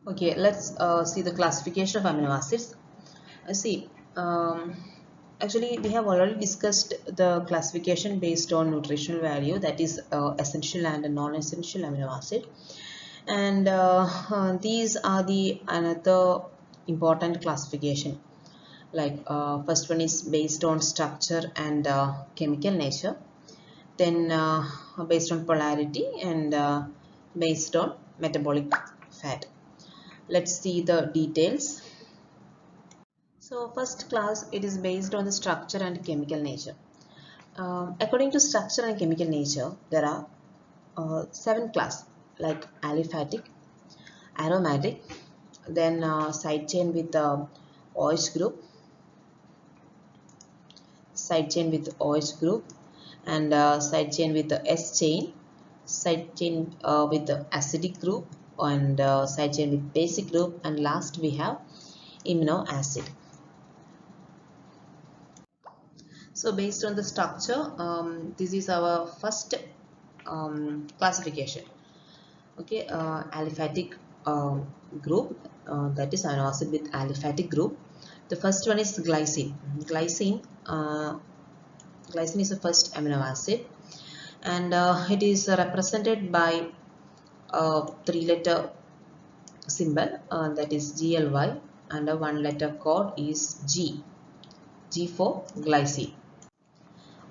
Okay, let's see the classification of amino acids. See, actually we have already discussed the classification based on nutritional value, that is essential and non-essential amino acid, and these are the another important classification. Like first one is based on structure and chemical nature, then based on polarity, and based on metabolic fat. Let's see the details. So first class, it is based on the structure and chemical nature. According to structure and chemical nature, there are seven class, like aliphatic, aromatic, then side chain with OH group, side chain with OH group, and side chain with the S chain, side chain with the acidic group, and side chain with basic group, and last we have amino acid. So based on the structure, this is our first classification. Okay, aliphatic group, that is amino acid with aliphatic group. The first one is glycine. Glycine is the first amino acid, and it is represented by a three-letter symbol, that is GLY, and a one-letter code is G. G for glycine.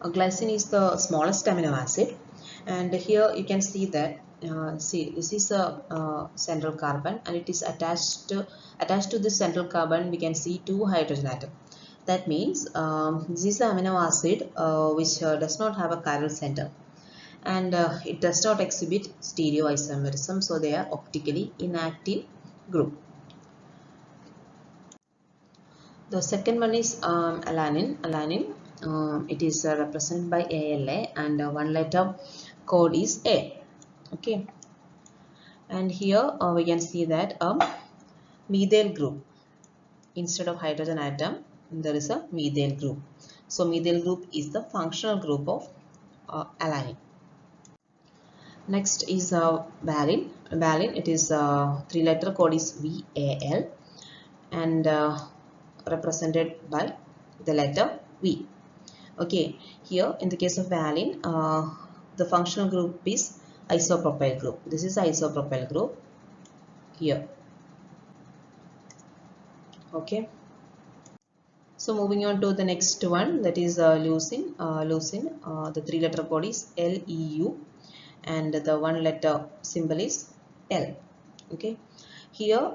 Glycine is the smallest amino acid, and here you can see that see, this is a central carbon, and it is attached to this central carbon we can see two hydrogen atom. That means this is the amino acid which does not have a chiral center, and it does not exhibit stereoisomerism, so they are optically inactive group. The second one is alanine. It is represented by ALA, and one letter code is A. Okay, and here we can see that methyl group, instead of hydrogen atom there is a methyl group. So methyl group is the functional group of alanine. Next is valine. Valine, it is three-letter code is VAL, and represented by the letter V. Okay, here in the case of valine, the functional group is isopropyl group. This is isopropyl group here. Okay, so moving on to the next one, that is leucine. The three-letter code is LEU, and the one-letter symbol is L. Okay, here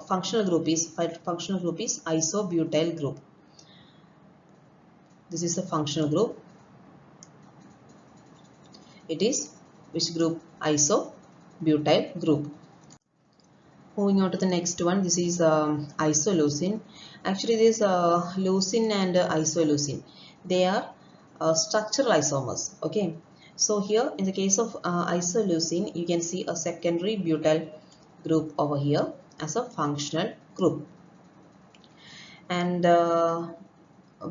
functional group is isobutyl group. This is the functional group. It is which group? Isobutyl group. Moving on to the next one, this is isoleucine. Actually, this leucine and isoleucine, they are structural isomers. Okay, so here in the case of isoleucine, you can see a secondary butyl group over here as a functional group, and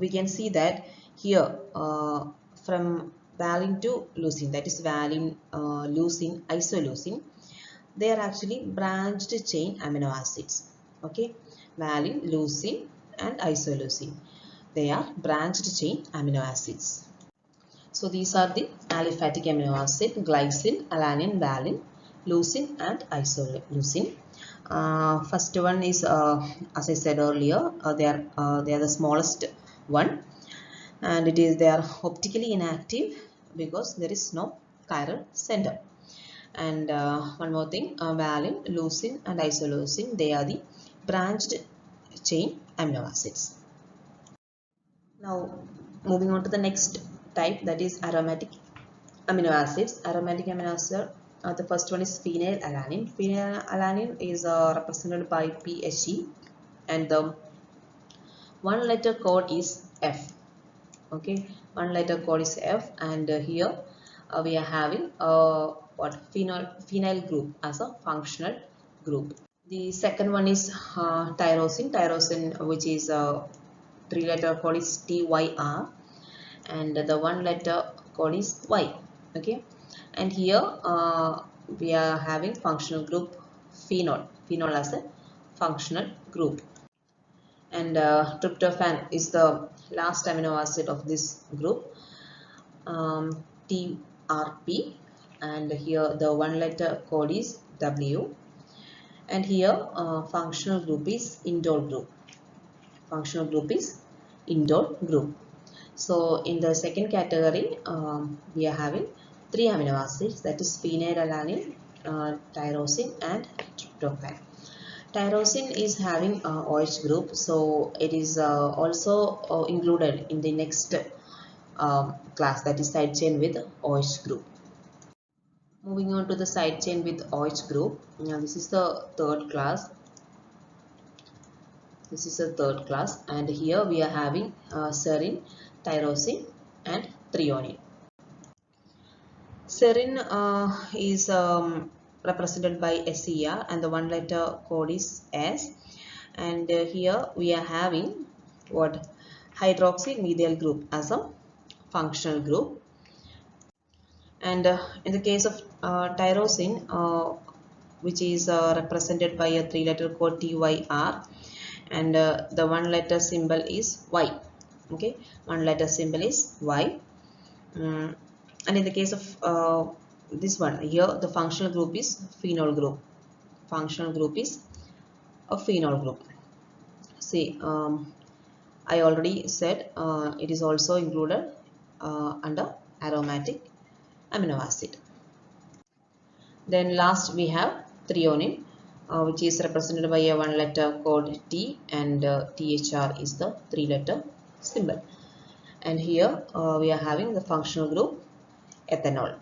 we can see that here from valine to leucine, that is valine, leucine, isoleucine, they are actually branched chain amino acids. Okay, valine, leucine, and isoleucine, they are branched chain amino acids. So these are the aliphatic amino acid: glycine, alanine, valine, leucine, and isoleucine. First one is, as I said earlier, they are the smallest one, and they are optically inactive because there is no chiral center. And one more thing, valine, leucine, and isoleucine, they are the branched chain amino acids. Now moving on to the next type, that is aromatic amino acids. Aromatic amino acids, the first one is phenylalanine. Phenylalanine is represented by PHE, and the one letter code is F. Okay, one letter code is F, and here we are having phenyl group as a functional group. The second one is tyrosine. Tyrosine, which is three-letter code is TYR, and the one letter code is Y. Okay, and here we are having functional group phenol as a functional group. And tryptophan is the last amino acid of this group, TRP, and here the one letter code is W, and here functional group is indole group. Functional group is indole group. So in the second category, we are having three amino acids, that is phenylalanine, tyrosine, and tryptophan. Tyrosine is having OH group, so it is also included in the next class, that is side chain with OH group. Moving on to the side chain with OH group. Now this is the third class. This is the third class, and here we are having serine, tyrosine, and threonine. Serine is represented by SER, and the one letter code is S. And here we are having what, hydroxymethyl group as a functional group. And in the case of tyrosine, which is represented by a three-letter code TYR, and the one letter symbol is Y. Okay, one letter symbol is Y. And in the case of this one here, the functional group is phenol group. Functional group is a phenol group. See, I already said it is also included under aromatic amino acid. Then last we have threonine, which is represented by a one letter code T, and THR is the three letter symbol. And here we are having the functional group ethanol.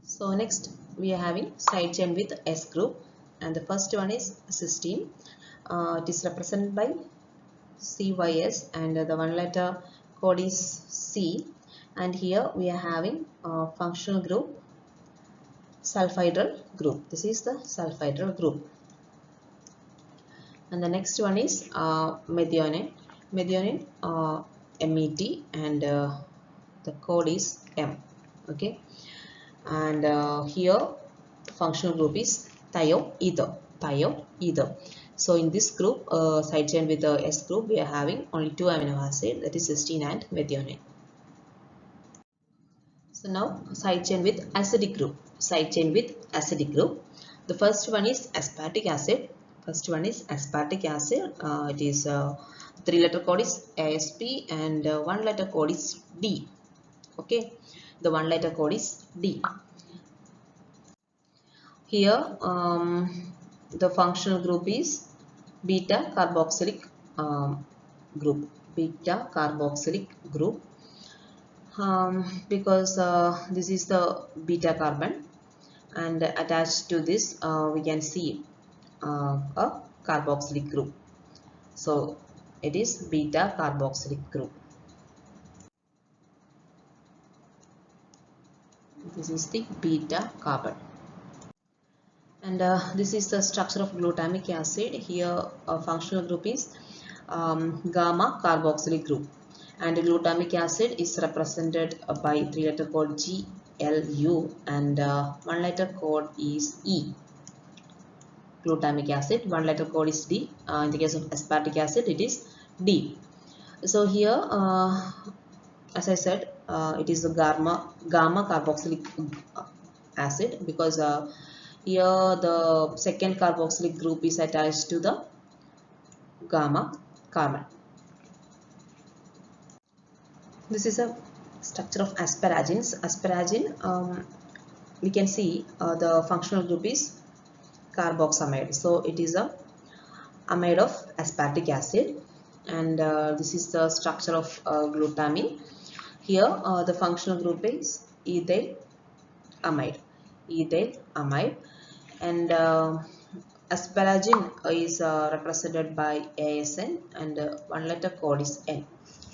So next we are having side chain with S group, and the first one is cysteine. It is represented by CYS, and the one letter code is C, and here we are having functional group sulfhydryl group. This is the sulfhydryl group. And the next one is methionine. Methionine, MET, and the code is M. Okay, and here functional group is thioether. So in this group, side chain with the S group, we are having only two amino acids, that is cysteine and methionine. So now side chain with acidic group. Side chain with acidic group. The first one is aspartic acid. It is three letter code is ASP, and one letter code is D. Okay, the one letter code is D. Here the functional group is beta carboxylic group. Beta carboxylic group. Because this is the beta carbon, and attached to this we can see a carboxylic group. So it is beta carboxylic group. This is the beta carbon. And this is the structure of glutamic acid. Here functional group is gamma carboxylic group, and glutamic acid is represented by three letter code GLU, and one letter code is E. Glutamic acid, one letter code is D. In the case of aspartic acid, it is D. So here as I said, it is the gamma carboxylic acid, because here the second carboxylic group is attached to the gamma carbon. This is a structure of asparagines. Asparagine, we can see the functional group is carboxamide. So it is a amide of aspartic acid, and this is the structure of glutamine. Here the functional group is ethyl amide. And asparagine is represented by ASN, and one letter code is N.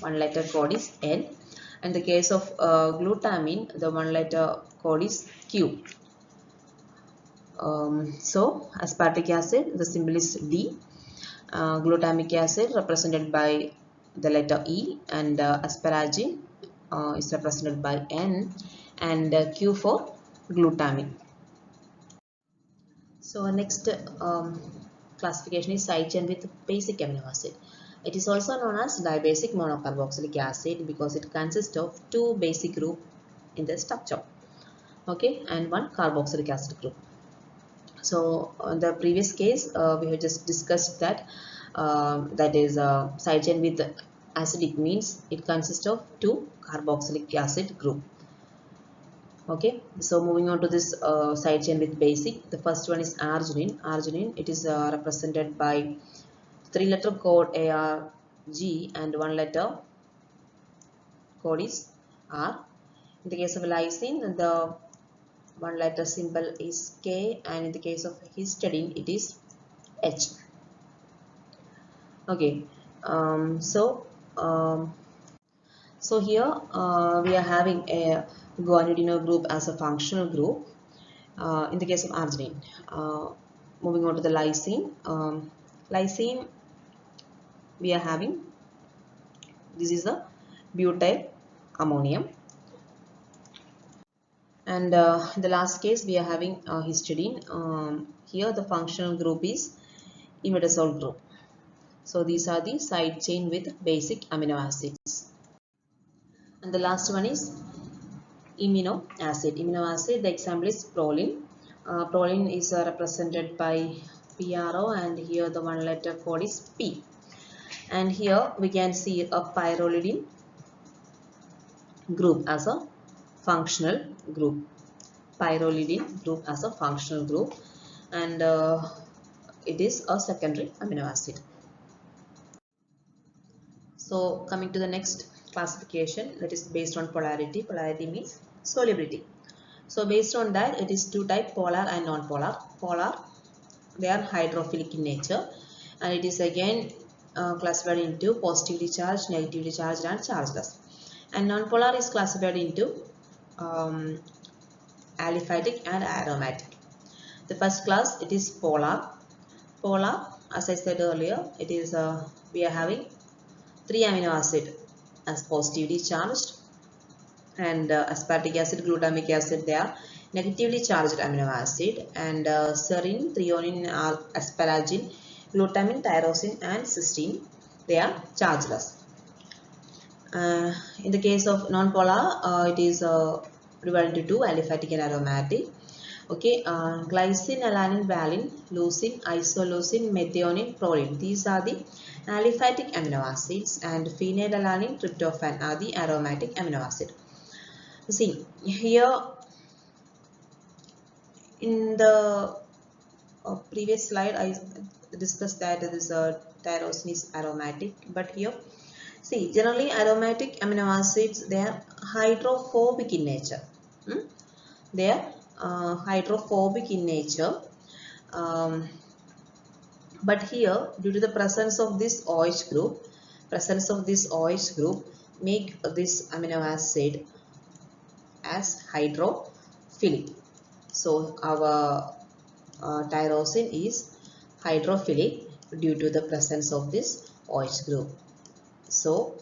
And the case of glutamine, the one letter code is Q. So aspartic acid, the symbol is D. Glutamic acid represented by the letter E, and asparagine is represented by N, and Q for glutamine. So our next classification is side chain with basic amino acid. It is also known as dibasic monocarboxylic acid because it consists of two basic group in the structure, okay, and one carboxylic acid group. So in the previous case we have just discussed that that is side chain with acidic means it consists of two carboxylic acid group. Okay, so moving on to this side chain with basic, the first one is arginine. Arginine, it is represented by 3-letter code ARG and 1-letter code is R. In the case of lysine, the 1-letter symbol is K, and in the case of histidine it is H. Okay, so here we are having a guanidino group as a functional group in the case of arginine. Moving on to the lysine. Lysine, we are having, this is the butyl ammonium, and in the last case we are having histidine. Here the functional group is imidazole group. So these are the side chain with basic amino acids. And the last one is amino acid. Amino acid, the example is proline. Proline is represented by PRO, and here the 1-letter code is P. And here we can see a pyrrolidine group as a functional group. Pyrrolidine group as a functional group, and it is a secondary amino acid. So coming to the next classification, that is based on polarity. Polarity means solubility. So based on that, it is two type, polar and non-polar. Polar, they are hydrophilic in nature, and it is again classified into positively charged, negatively charged and chargeless. And non-polar is classified into aliphatic and aromatic. The first class, it is polar. Polar, as I said earlier, it is we are having 3 amino acid as positively charged, and aspartic acid, glutamic acid, they are negatively charged amino acid, and serine, threonine, asparagine, glutamine, tyrosine and cysteine, they are chargeless. In the case of non-polar, it is divided into two, aliphatic and aromatic. Okay, glycine, alanine, valine, leucine, isoleucine, methionine, proline. These are the aliphatic amino acids, and phenylalanine, tryptophan are the aromatic amino acid. See here in the previous slide I discussed that this tyrosine is aromatic, but here see generally aromatic amino acids, they are hydrophobic in nature. They are hydrophobic in nature, but here due to the presence of this OH group, make this amino acid as hydrophilic. So our tyrosine is hydrophilic due to the presence of this OH group. So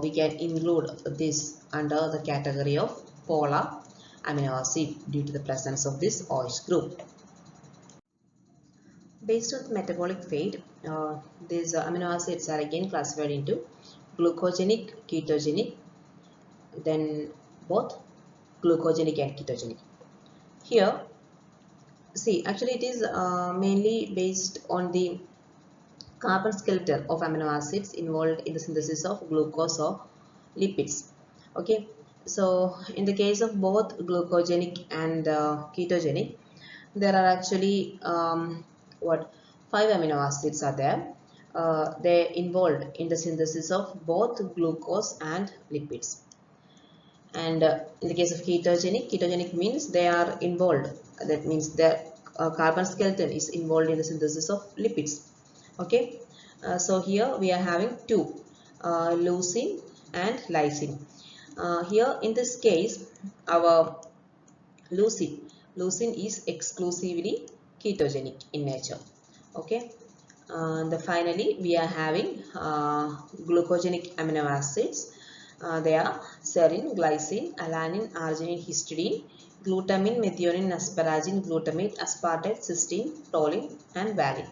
we can include this under the category of polar amino acid due to the presence of this OH group. Based on metabolic fate, these amino acids are again classified into glucogenic, ketogenic, then both glucogenic and ketogenic. Here, see, actually it is mainly based on the carbon skeleton of amino acids involved in the synthesis of glucose or lipids. Okay, so in the case of both glucogenic and ketogenic, there are actually 5 amino acids are there. They involved in the synthesis of both glucose and lipids. And in the case of ketogenic means they are involved. That means the carbon skeleton is involved in the synthesis of lipids. Okay, so here we are having two, leucine and lysine. Here in this case, our leucine is exclusively ketogenic in nature. Okay, finally we are having glucogenic amino acids. They are serine, glycine, alanine, arginine, histidine, glutamine, methionine, asparagine, glutamate, aspartate, cysteine, proline, and valine.